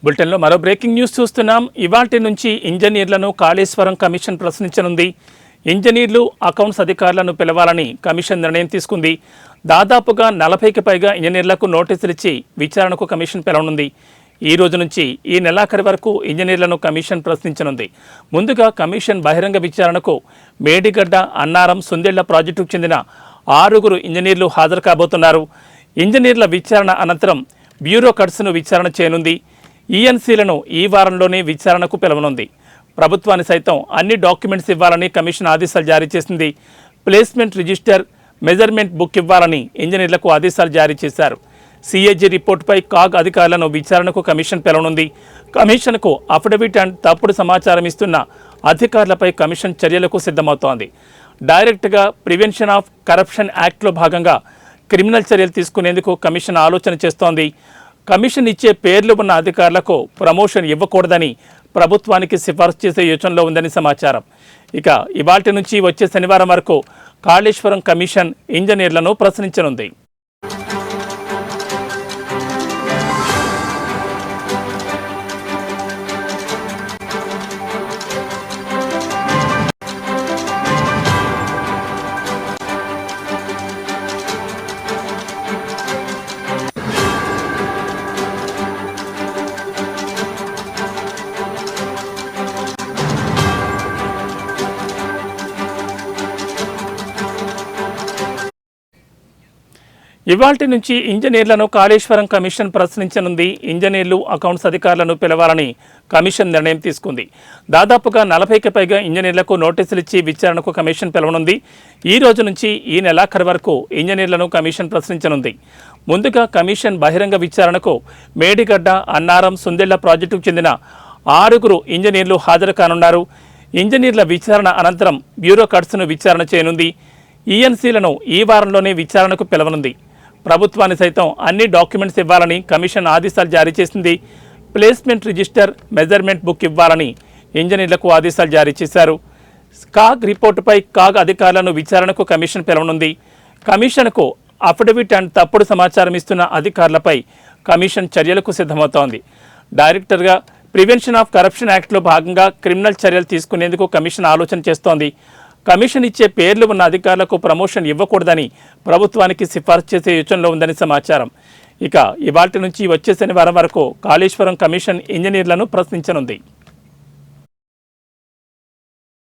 బులెటిన్లో మరో breaking news చూస్తున్నాం. ఇవాల్టి నుంచి ఇంజనీర్లను కాళేశ్వరం కమిషన్ ప్రశ్నించనుంది. ఇంజనీర్లు, అకౌంట్స్ అధికారులను పిలవాలని కమిషన్ నిర్ణయం తీసుకుంది. దాదాపుగా 40కి పైగా ఇంజనీర్లకు నోటీసులు ఇచ్చి విచారణకు కమిషన్ పిలవనుంది. ఈ రోజు నుంచి ఈ నెలాఖరు వరకు ఇంజనీర్లను కమిషన్ ప్రశ్నించనుంది. ముందుగా కమిషన్ బహిరంగ విచారణకు మేడిగడ్డ, అన్నారం, సుందెళ్ల ప్రాజెక్టుకు చెందిన 6 ఇంజనీర్లు హాజరు కాబోతున్నారు. ఇంజనీర్ల విచారణ అనంతరం బ్యూరోక్రాట్స్ను విచారణ చేయనుంది. ఈఎన్సీలను ఈ వారంలోనే విచారణకు పిలవనుంది. ప్రభుత్వాన్ని సైతం అన్ని డాక్యుమెంట్స్ ఇవ్వాలని కమిషన్ ఆదేశాలు జారీ చేసింది. ప్లేస్మెంట్ రిజిస్టర్, మెజర్మెంట్ బుక్ ఇవ్వాలని ఇంజనీర్లకు ఆదేశాలు జారీ చేశారు. సిఏజీ రిపోర్టుపై కాగ్ అధికారులను విచారణకు కమిషన్ పిలవనుంది. కమిషన్కు అఫిడవిట్ అండ్ తప్పుడు సమాచారం ఇస్తున్న అధికారులపై కమిషన్ చర్యలకు సిద్ధమవుతోంది. డైరెక్ట్గా ప్రివెన్షన్ ఆఫ్ కరప్షన్ యాక్ట్లో భాగంగా క్రిమినల్ చర్యలు తీసుకునేందుకు కమిషన్ ఆలోచన చేస్తోంది. కమిషన్ ఇచ్చే పేర్లు ఉన్న అధికారులకు ప్రమోషన్ ఇవ్వకూడదని ప్రభుత్వానికి సిఫార్సు చేసే యోచనలో ఉందని సమాచారం. ఇక ఇవాల్టి నుంచి వచ్చే శనివారం వరకు కాళేశ్వరం కమిషన్ ఇంజనీర్లను ప్రశ్నించనుంది. ఇవాల్టి నుంచి ఇంజనీర్లను కాళేశ్వరం కమిషన్ ప్రశ్నించనుంది. ఇంజనీర్లు, అకౌంట్స్ అధికారులను పిలవాలని కమిషన్ నిర్ణయం తీసుకుంది. దాదాపుగా 40కి పైగా ఇంజనీర్లకు నోటీసులు ఇచ్చి విచారణకు కమిషన్ పిలవనుంది. ఈ రోజు నుంచి ఈ నెలాఖరు వరకు ఇంజనీర్లను కమిషన్ ప్రశ్నించనుంది. ముందుగా కమిషన్ బహిరంగ విచారణకు మేడిగడ్డ, అన్నారం, సుందెళ్ల ప్రాజెక్టుకు చెందిన 6 ఇంజనీర్లు హాజరు కానున్నారు. ఇంజనీర్ల విచారణ అనంతరం బ్యూరోక్రాట్స్ను విచారణ చేయనుంది. ఈఎన్సీలను ఈ వారంలోనే విచారణకు పిలవనుంది. ప్రభుత్వాన్ని సైతం అన్ని డాక్యుమెంట్స్ ఇవ్వాలని కమిషన్ ఆదేశాలు జారీ చేసింది. ప్లేస్మెంట్ రిజిస్టర్, మెజర్మెంట్ బుక్ ఇవ్వాలని ఇంజనీర్లకు ఆదేశాలు జారీ చేశారు. కాగ్ రిపోర్టుపై కాగ్ అధికారులను విచారణకు కమిషన్ పిలవనుంది. కమిషన్కు అఫిడవిట్ అండ్ తప్పుడు సమాచారం ఇస్తున్న అధికారులపై కమిషన్ చర్యలకు సిద్ధమవుతోంది. డైరెక్టర్గా ప్రివెన్షన్ ఆఫ్ కరప్షన్ యాక్ట్లో భాగంగా క్రిమినల్ చర్యలు తీసుకునేందుకు కమిషన్ ఆలోచన చేస్తోంది. కమిషన్ ఇచ్చే పేర్లు ఉన్న అధికారులకు ప్రమోషన్ ఇవ్వకూడదని ప్రభుత్వానికి సిఫార్సు చేసే యోచనలో ఉందని సమాచారం. ఇక ఇవాల్టి నుంచి వచ్చే శనివారం వరకు కాళేశ్వరం కమిషన్ ఇంజనీర్లను ప్రశ్నించనుంది.